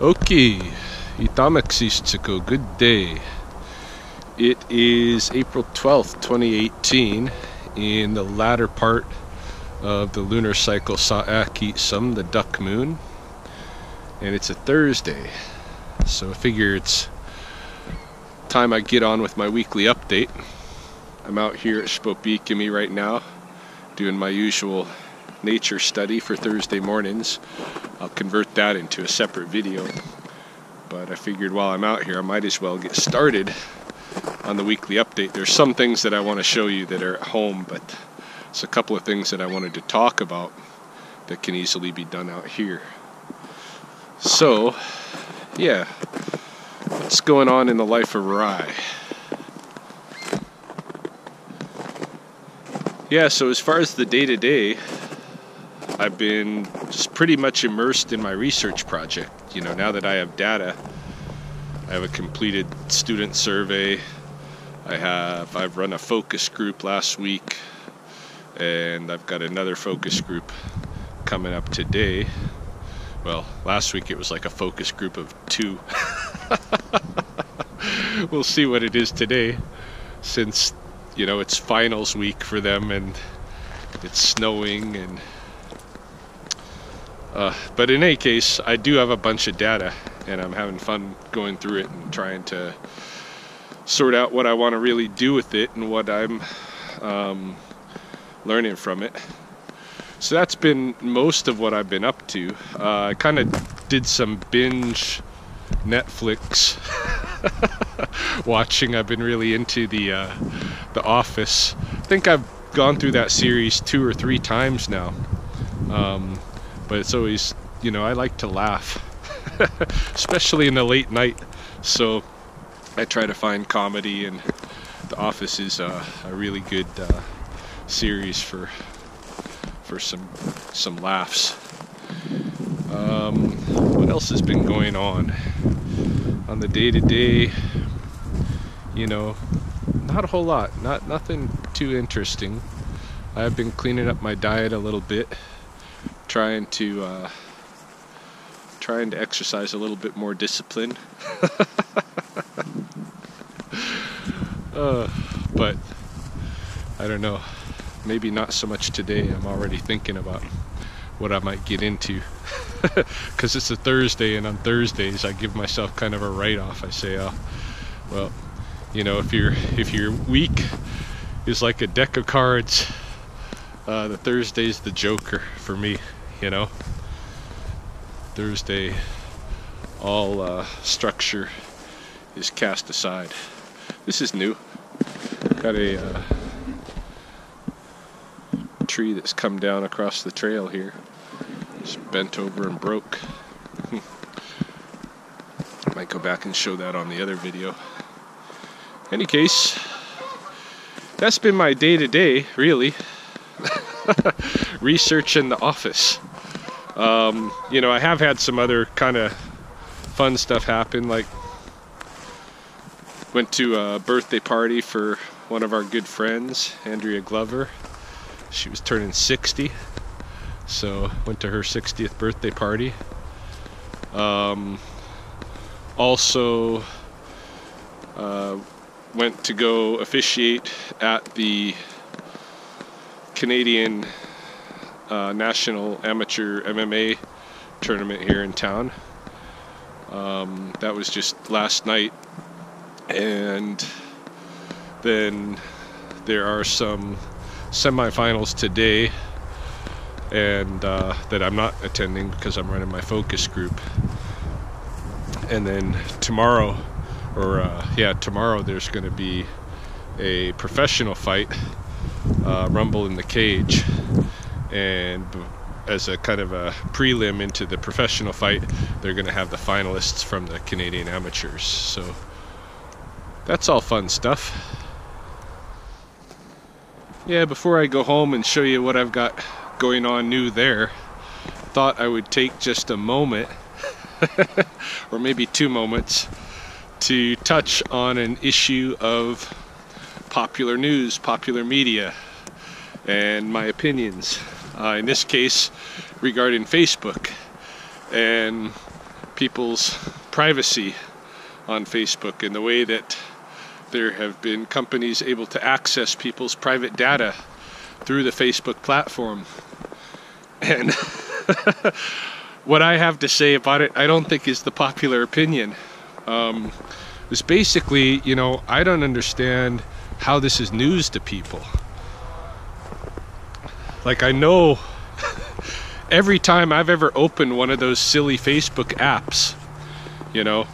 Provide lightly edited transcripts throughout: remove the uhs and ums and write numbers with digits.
Okay, Itamaxistiko, good day. It is April 12th, 2018, in the latter part of the lunar cycle Sa'akitsum, the duck moon, and it's a Thursday, so I figure it's time I get on with my weekly update. I'm out here at Spopikimi right now, doing my usual nature study for Thursday mornings. I'll convert that into a separate video, but I figured while I'm out here I might as well get started on the weekly update. There's some things that I want to show you that are at home, but it's a couple of things that I wanted to talk about that can easily be done out here. So yeah, what's going on in the life of Rye? Yeah, so as far as the day-to-day, I've been just pretty much immersed in my research project. You know, now that I have data, I have a completed student survey. I've run a focus group last week, and I've got another focus group coming up today. Well, last week it was like a focus group of 2. We'll see what it is today, since, you know, it's finals week for them and it's snowing and but in any case, I do have a bunch of data, and I'm having fun going through it and trying to sort out what I want to really do with it and what I'm learning from it. So that's been most of what I've been up to. I kind of did some binge Netflix watching. I've been really into the Office. I think I've gone through that series 2 or 3 times now. But it's always, you know, I like to laugh, especially in the late night. So I try to find comedy, and The Office is a really good series for some laughs. What else has been going on the day-to-day? You know, not a whole lot. Nothing too interesting. I've been cleaning up my diet a little bit, trying to exercise a little bit more discipline. But I don't know, maybe not so much today. I'm already thinking about what I might get into, because it's a Thursday, and on Thursdays I give myself kind of a write-off. I say, well, you know, if your week is like a deck of cards, the Thursday's the Joker for me. You know, Thursday, all structure is cast aside. This is new. Got a tree that's come down across the trail here. It's bent over and broke. Might go back and show that on the other video. Any case, that's been my day-to-day, really. Research in The Office. You know, I have had some other kind of fun stuff happen, like went to a birthday party for one of our good friends, Andrea Glover. She was turning 60, so went to her 60th birthday party. Also went to go officiate at the Canadian National Amateur MMA tournament here in town. That was just last night, and then there are some semifinals today, and that I'm not attending because I'm running my focus group. And then tomorrow, tomorrow there's going to be a professional fight, Rumble in the Cage. And as a kind of a prelim into the professional fight, they're going to have the finalists from the Canadian amateurs. So that's all fun stuff. Yeah, before I go home and show you what I've got going on new there, thought I would take just a moment, or maybe 2 moments, to touch on an issue of popular news, popular media, and my opinions. In this case, regarding Facebook. And people's privacy on Facebook, and the way that there have been companies able to access people's private data through the Facebook platform. And what I have to say about it, I don't think is the popular opinion. It's basically, you know, I don't understand how this is news to people. Like, I know every time I've ever opened one of those silly Facebook apps, you know,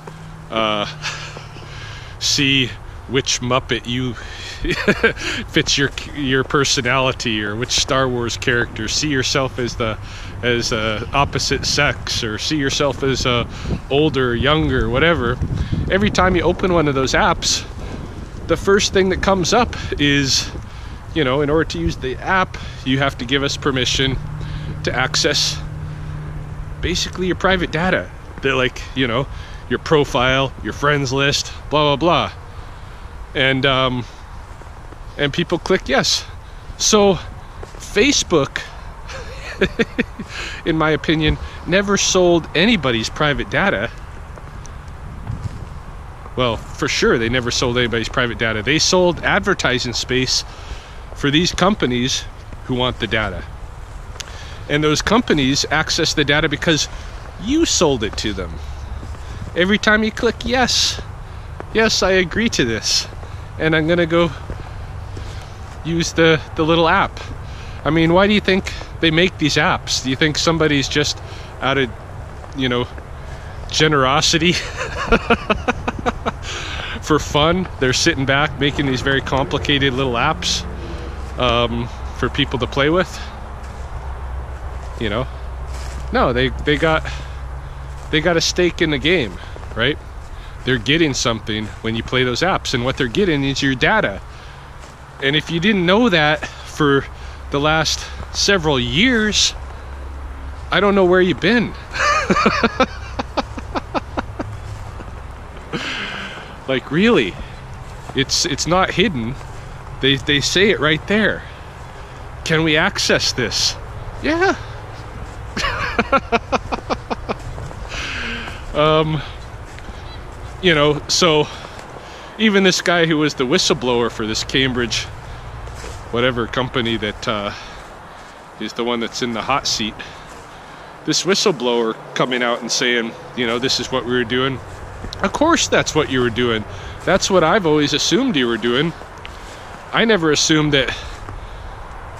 see which Muppet you fits your personality, or which Star Wars character, see yourself as opposite sex, or see yourself as older, younger, whatever. Every time you open one of those apps, the first thing that comes up is, you know, in order to use the app, you have to give us permission to access basically your private data. They're like, you know, your profile, your friends list, blah, blah, blah. And people click yes. So Facebook, in my opinion, never sold anybody's private data. Well, for sure, they never sold anybody's private data. They sold advertising space for these companies who want the data. And those companies access the data because you sold it to them. Every time you click yes, yes, I agree to this, and I'm gonna go use the little app. I mean, why do you think they make these apps? Do you think somebody's just out of, you know, generosity for fun? They're sitting back making these very complicated little apps for people to play with? You know, no, they got a stake in the game, right? They're getting something when you play those apps, and what they're getting is your data. And if you didn't know that for the last several years, I don't know where you've been. Like, really, it's not hidden. They say it right there. Can we access this? Yeah. You know, so even this guy who was the whistleblower for this Cambridge whatever company that is the one that's in the hot seat, this whistleblower coming out and saying, you know, this is what we were doing. Of course that's what you were doing. That's what I've always assumed you were doing. I never assumed that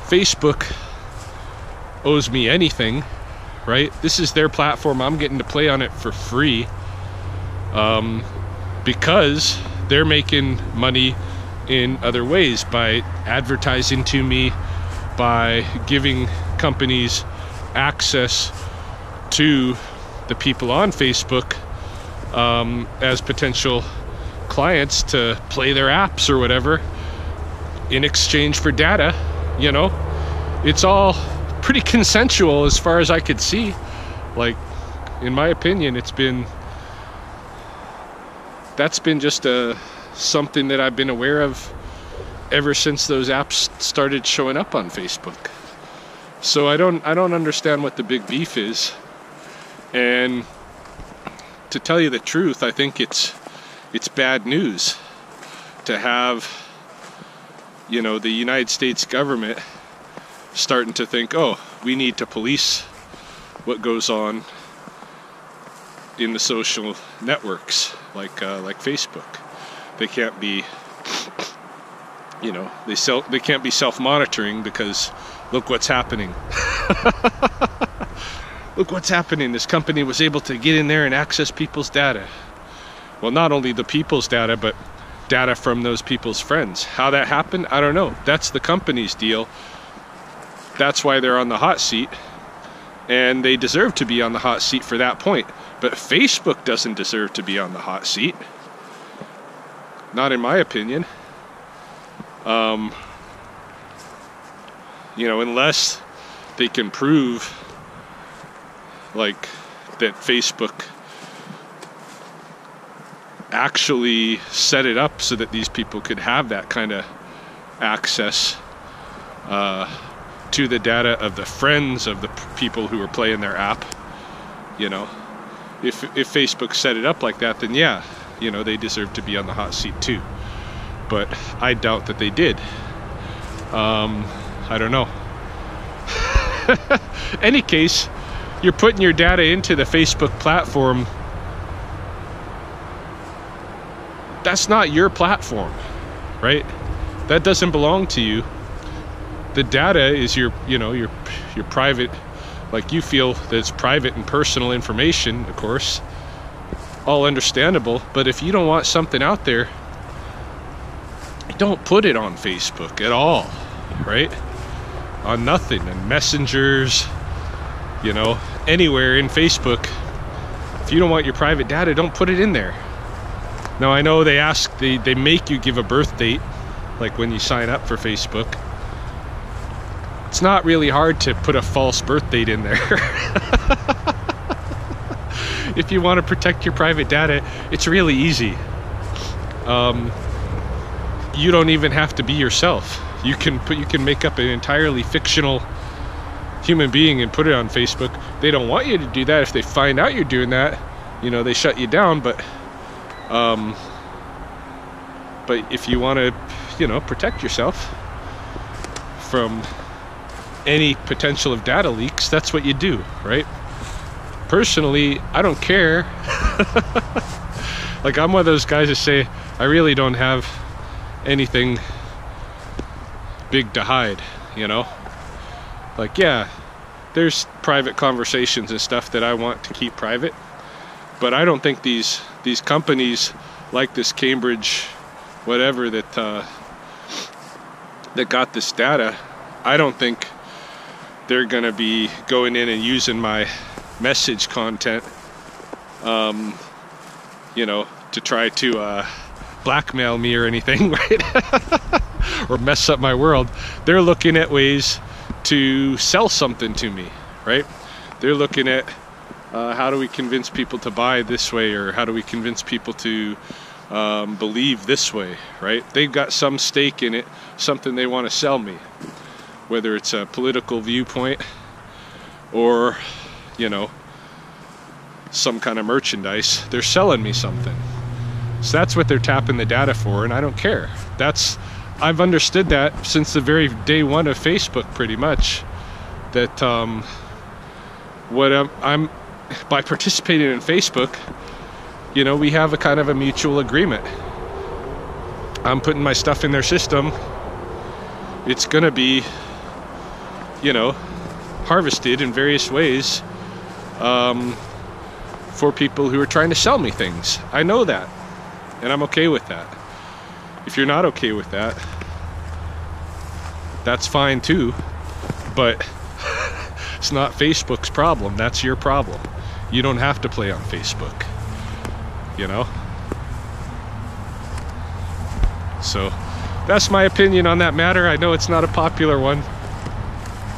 Facebook owes me anything, right? This is their platform. I'm getting to play on it for free because they're making money in other ways by advertising to me, by giving companies access to the people on Facebook as potential clients to play their apps or whatever in exchange for data. You know, it's all pretty consensual as far as I could see. Like, in my opinion, that's been just something that I've been aware of ever since those apps started showing up on Facebook. So I don't understand what the big beef is. And to tell you the truth, I think it's bad news to have, you know, the United States government starting to think, oh, we need to police what goes on in the social networks like Facebook. They can't be, you know, they can't be self-monitoring because look what's happening. Look what's happening. This company was able to get in there and access people's data. Well, not only the people's data, but data from those people's friends. How that happened, I don't know. That's the company's deal. That's why they're on the hot seat, and they deserve to be on the hot seat for that point. But Facebook doesn't deserve to be on the hot seat. Not in my opinion. You know, unless they can prove like that Facebook actually set it up so that these people could have that kind of access to the data of the friends of the people who are playing their app, you know, if Facebook set it up like that, then yeah, you know, they deserve to be on the hot seat too. But I doubt that they did. I don't know. Any case, you're putting your data into the Facebook platform. That's not your platform, right? That doesn't belong to you. The data is your, you know, your private, like you feel that it's private and personal information, of course. All understandable, but if you don't want something out there, don't put it on Facebook at all, right? On nothing, and messengers, you know, anywhere in Facebook. If you don't want your private data, don't put it in there. Now I know they make you give a birth date, like when you sign up for Facebook. It's not really hard to put a false birth date in there. If you want to protect your private data, it's really easy. You don't even have to be yourself. You can make up an entirely fictional human being and put it on Facebook. They don't want you to do that. If they find out you're doing that, you know, they shut you down. But if you want to, you know, protect yourself from any potential of data leaks, that's what you do, right? Personally, I don't care. Like, I'm one of those guys that say, I really don't have anything big to hide, you know? Like, yeah, there's private conversations and stuff that I want to keep private, but I don't think these companies like this Cambridge whatever that got this data, I don't think they're gonna be going in and using my message content, you know, to try to blackmail me or anything, right? Or mess up my world. They're looking at ways to sell something to me, right? They're looking at how do we convince people to buy this way, or how do we convince people to believe this way, right? They've got some stake in it, something they want to sell me, whether it's a political viewpoint or, you know, some kind of merchandise. They're selling me something. So that's what they're tapping the data for, and I don't care. I've understood that since the very day one of Facebook, pretty much, that I'm by participating in Facebook, you know, we have a kind of a mutual agreement. I'm putting my stuff in their system. It's gonna be, you know, harvested in various ways for people who are trying to sell me things. I know that, and I'm okay with that. If you're not okay with that, that's fine too, but it's not Facebook's problem. That's your problem. You don't have to play on Facebook, you know? So that's my opinion on that matter. I know it's not a popular one,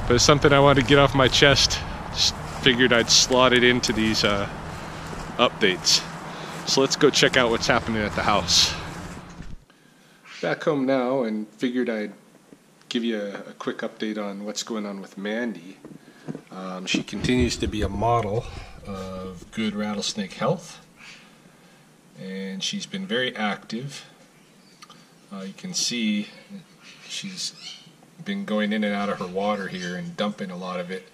but it's something I wanted to get off my chest. Just figured I'd slot it into these updates. So let's go check out what's happening at the house. Back home now, and figured I'd give you a quick update on what's going on with Mandy. She continues to be a model of good rattlesnake health, and she's been very active. You can see she's been going in and out of her water here and dumping a lot of it,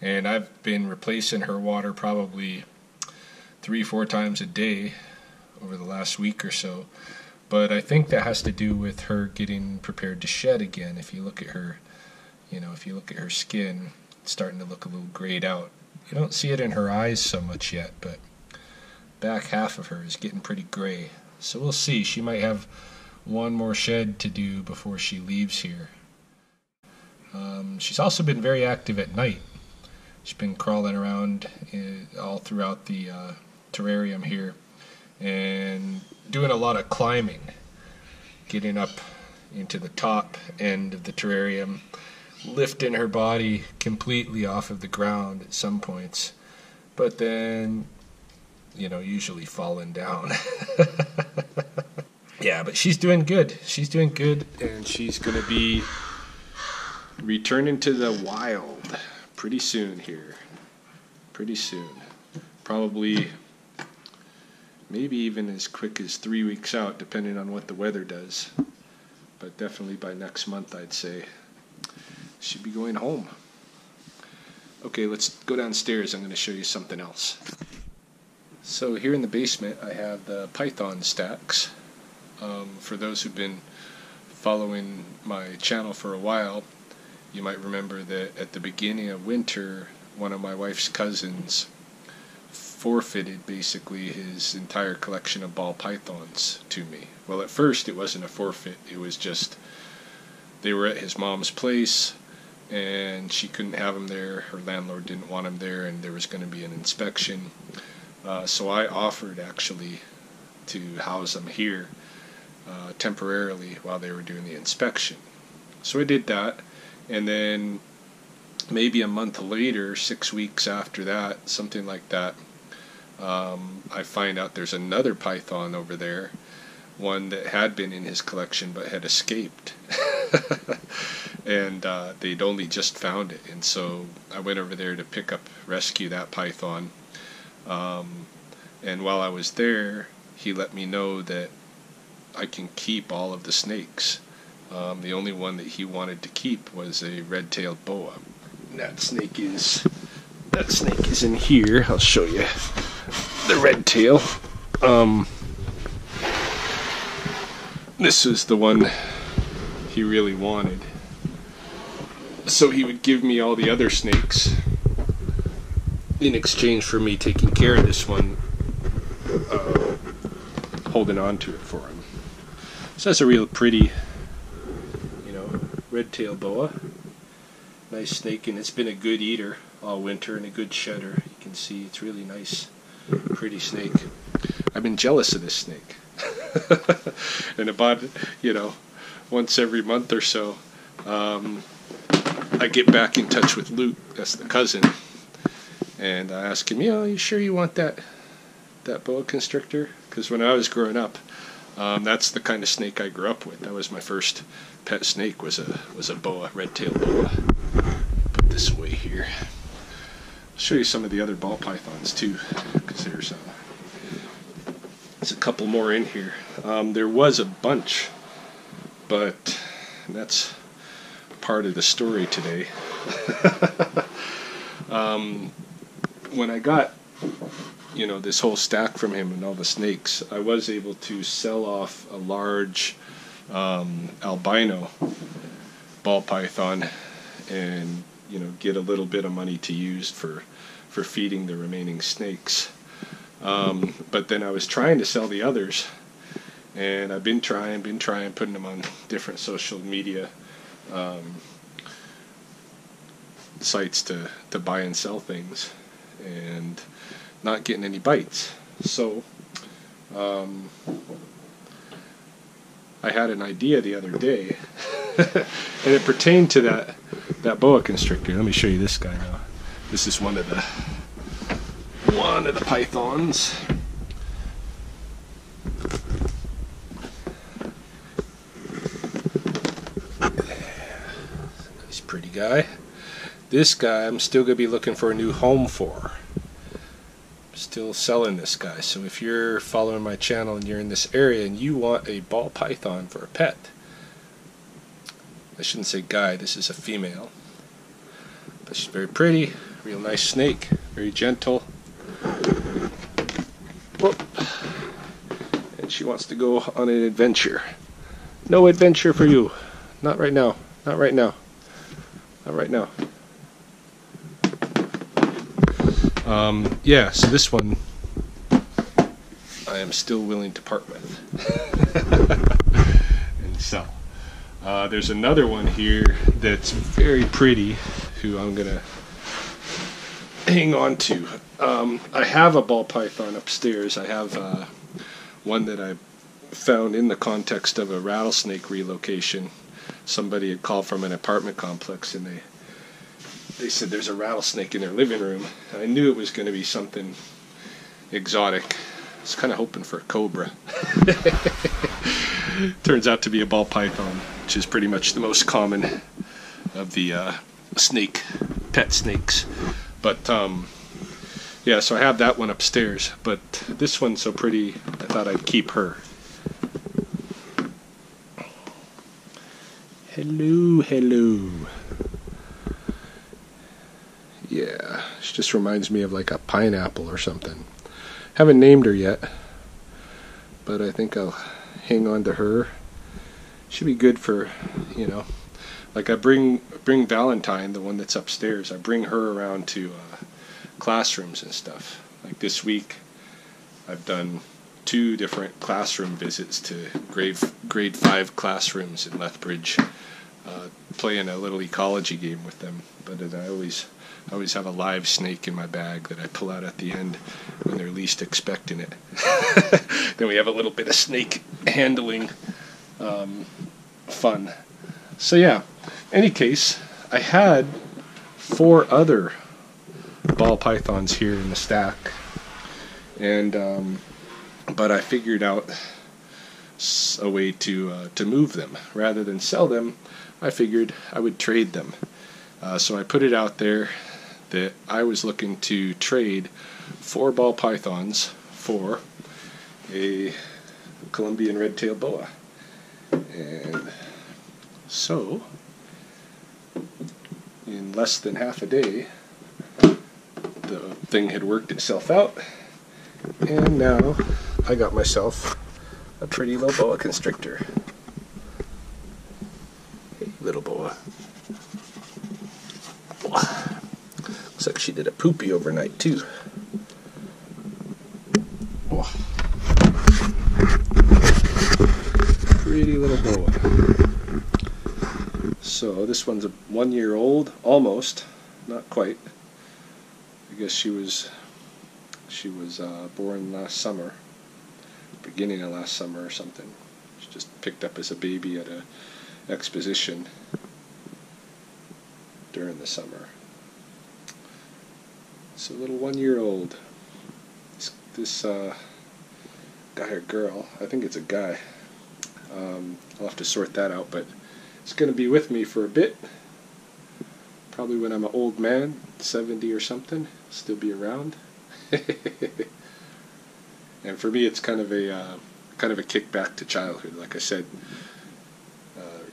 and I've been replacing her water probably 3-4 times a day over the last week or so. But I think that has to do with her getting prepared to shed again. If you look at her, you know, if you look at her skin, it's starting to look a little grayed out. You don't see it in her eyes so much yet, but back half of her is getting pretty gray. So we'll see. She might have one more shed to do before she leaves here. She's also been very active at night. She's been crawling around all throughout the terrarium here and doing a lot of climbing, getting up into the top end of the terrarium, lifting her body completely off of the ground at some points, but then, you know, usually falling down. Yeah, but she's doing good. She's doing good, and she's going to be returning to the wild pretty soon here. Pretty soon. Probably maybe even as quick as 3 weeks out, depending on what the weather does. But definitely by next month, I'd say. Should be going home. Okay, let's go downstairs. I'm going to show you something else. So here in the basement, I have the python stacks. For those who've been following my channel for a while, you might remember that at the beginning of winter, one of my wife's cousins forfeited basically his entire collection of ball pythons to me. Well, at first it wasn't a forfeit, it was just they were at his mom's place and she couldn't have them there. Her landlord didn't want them there, and there was going to be an inspection. So I offered actually to house them here temporarily while they were doing the inspection. So I did that, and then maybe a month later, 6 weeks after that, something like that, I find out there's another python over there, one that had been in his collection but had escaped. And they'd only just found it, and so I went over there to rescue that python. And while I was there, he let me know that I can keep all of the snakes. The only one that he wanted to keep was a red-tailed boa. And that snake is in here. I'll show you the red tail. This is the one he really wanted. So he would give me all the other snakes in exchange for me taking care of this one, holding on to it for him. So that's a real pretty, red-tailed boa. Nice snake, and it's been a good eater all winter and a good shedder. You can see it's really nice, pretty snake. I've been jealous of this snake. And about, once every month or so, I get back in touch with Luke, that's the cousin, and I ask him, you sure you want that boa constrictor? Because when I was growing up, that's the kind of snake I grew up with. That was my first pet snake, was a boa, red-tailed boa. Put this away here. I'll show you some of the other ball pythons too, because there's a couple more in here. There was a bunch, but that's part of the story today. When I got this whole stack from him and all the snakes, I was able to sell off a large albino ball python and get a little bit of money to use for feeding the remaining snakes. But then I was trying to sell the others, and I've been trying putting them on different social media sites to buy and sell things, and not getting any bites. So I had an idea the other day, and it pertained to that boa constrictor. Let me show you this guy now. This is one of the pythons. Nice pretty guy. This guy I'm still going to be looking for a new home for. Still selling this guy. So if you're following my channel and you're in this area and you want a ball python for a pet, I shouldn't say guy, this is a female, but she's very pretty, real nice snake, very gentle. Whoop. And she wants to go on an adventure. No adventure for you. Not right now. Not right now. Not right now. Yeah, so this one I am still willing to part with and sell. There's another one here that's very pretty, who I'm gonna hang on to. I have a ball python upstairs. I have one that I found in the context of a rattlesnake relocation. Somebody had called from an apartment complex, and they said there's a rattlesnake in their living room. I knew it was going to be something exotic. I was kind of hoping for a cobra. Turns out to be a ball python, which is pretty much the most common of the pet snakes. But Yeah, so I have that one upstairs, but this one's so pretty, I thought I'd keep her. Hello, hello. Yeah, she just reminds me of like a pineapple or something. Haven't named her yet, but I think I'll hang on to her. Should be good for, you know, like I bring Valentine, the one that's upstairs, I bring her around to classrooms and stuff. Like this week, I've done 2 different classroom visits to grade 5 classrooms in Lethbridge, playing a little ecology game with them. But I always have a live snake in my bag that I pull out at the end when they're least expecting it. Then we have a little bit of snake handling fun. So yeah, any case, I had 4 other ball pythons here in the stack, and but I figured out a way to move them rather than sell them. I figured I would trade them. So I put it out there that I was looking to trade 4 ball pythons for a Colombian red-tailed boa. And so, in less than half a day, the thing had worked itself out, and now I got myself a pretty little boa constrictor. Hey, little boa. Looks like she did a poopy overnight too. Oh. Pretty little boa. So this one's a 1-year-old, almost, not quite. I guess she was born last summer, beginning of last summer or something. She just picked up as a baby at a exposition during the summer. So a little 1-year-old. This guy or girl, I think it's a guy. I'll have to sort that out, but it's going to be with me for a bit. Probably when I'm an old man, 70 or something, still be around. And for me, it's kind of a kick back to childhood. Like I said,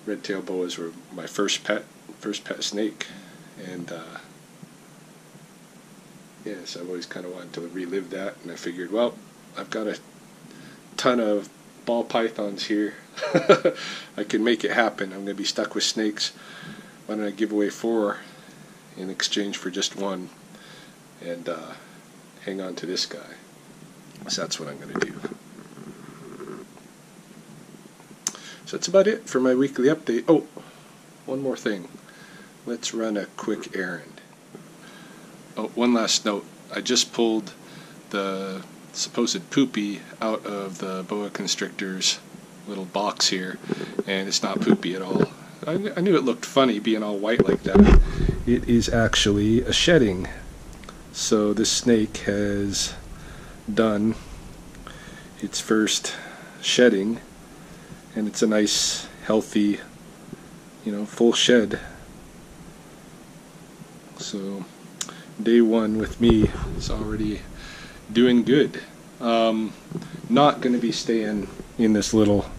red-tailed boas were my first pet snake, and yeah, so I've always kind of wanted to relive that. And I figured, well, I've got a ton of ball pythons here. I can make it happen. I'm going to be stuck with snakes. Why don't I give away 4 in exchange for just 1, and hang on to this guy? So that's what I'm going to do. So that's about it for my weekly update. Oh, one more thing. Let's run a quick errand. Oh, one last note. I just pulled the supposed poopy out of the boa constrictor's little box here, and it's not poopy at all. I knew it looked funny being all white like that. It is actually a shedding. So this snake has done its first shedding, and it's a nice, healthy, full shed. So day 1 with me is already doing good. Not going to be staying in this little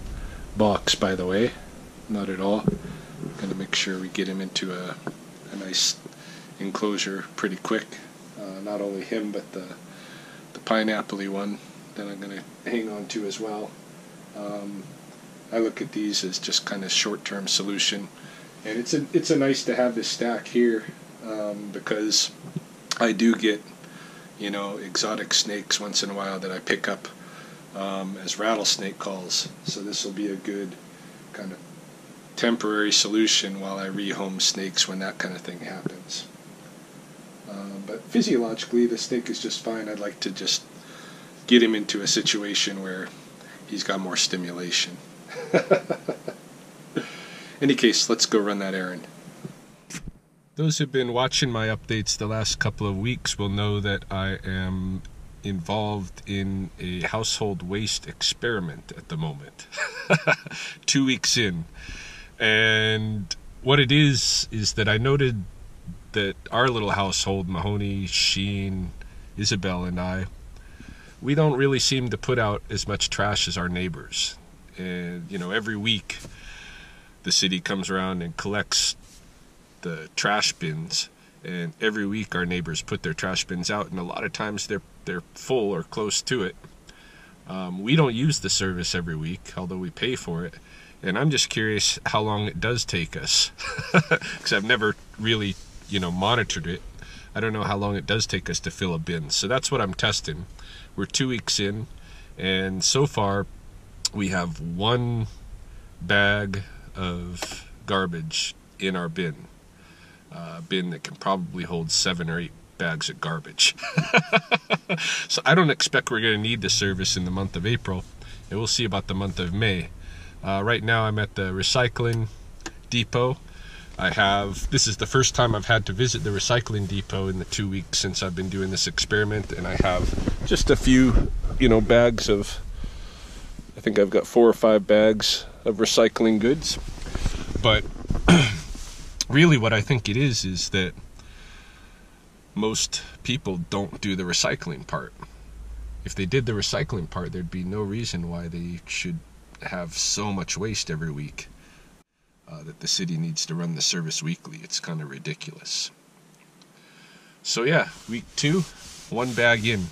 box, by the way, not at all. Going to make sure we get him into a nice enclosure pretty quick. Not only him, but the pineapple-y one that I'm going to hang on to as well. I look at these as just kind of short-term solution, and it's a nice to have this stack here, because I do get exotic snakes once in a while that I pick up as rattlesnake calls. So this will be a good kind of temporary solution while I rehome snakes when that kind of thing happens. But physiologically, the snake is just fine. I'd like to just get him into a situation where he's got more stimulation. Any case, let's go run that errand. Those who've been watching my updates the last couple of weeks will know that I am involved in a household waste experiment at the moment. 2 weeks in. And what it is that I noted that our little household, Mahoney, Sheen, Isabel and I, we don't really seem to put out as much trash as our neighbors. And, you know, every week the city comes around and collects the trash bins, and every week our neighbors put their trash bins out, and a lot of times they're full or close to it. We don't use the service every week, although we pay for it. And I'm just curious how long it does take us, because I've never really, monitored it. I don't know how long it does take us to fill a bin. So that's what I'm testing. We're 2 weeks in, and so far we have 1 bag of garbage in our bin. A bin that can probably hold 7 or 8 bags of garbage. So I don't expect we're going to need the service in the month of April, and we'll see about the month of May. Right now I'm at the recycling depot. This is the first time I've had to visit the recycling depot in the 2 weeks since I've been doing this experiment, and I have just a few, bags of, I think I've got 4 or 5 bags of recycling goods. But really what I think it is that most people don't do the recycling part. If they did the recycling part, there'd be no reason why they should have so much waste every week. That the city needs to run the service weekly. It's kind of ridiculous. So yeah, week 2, 1 bag in.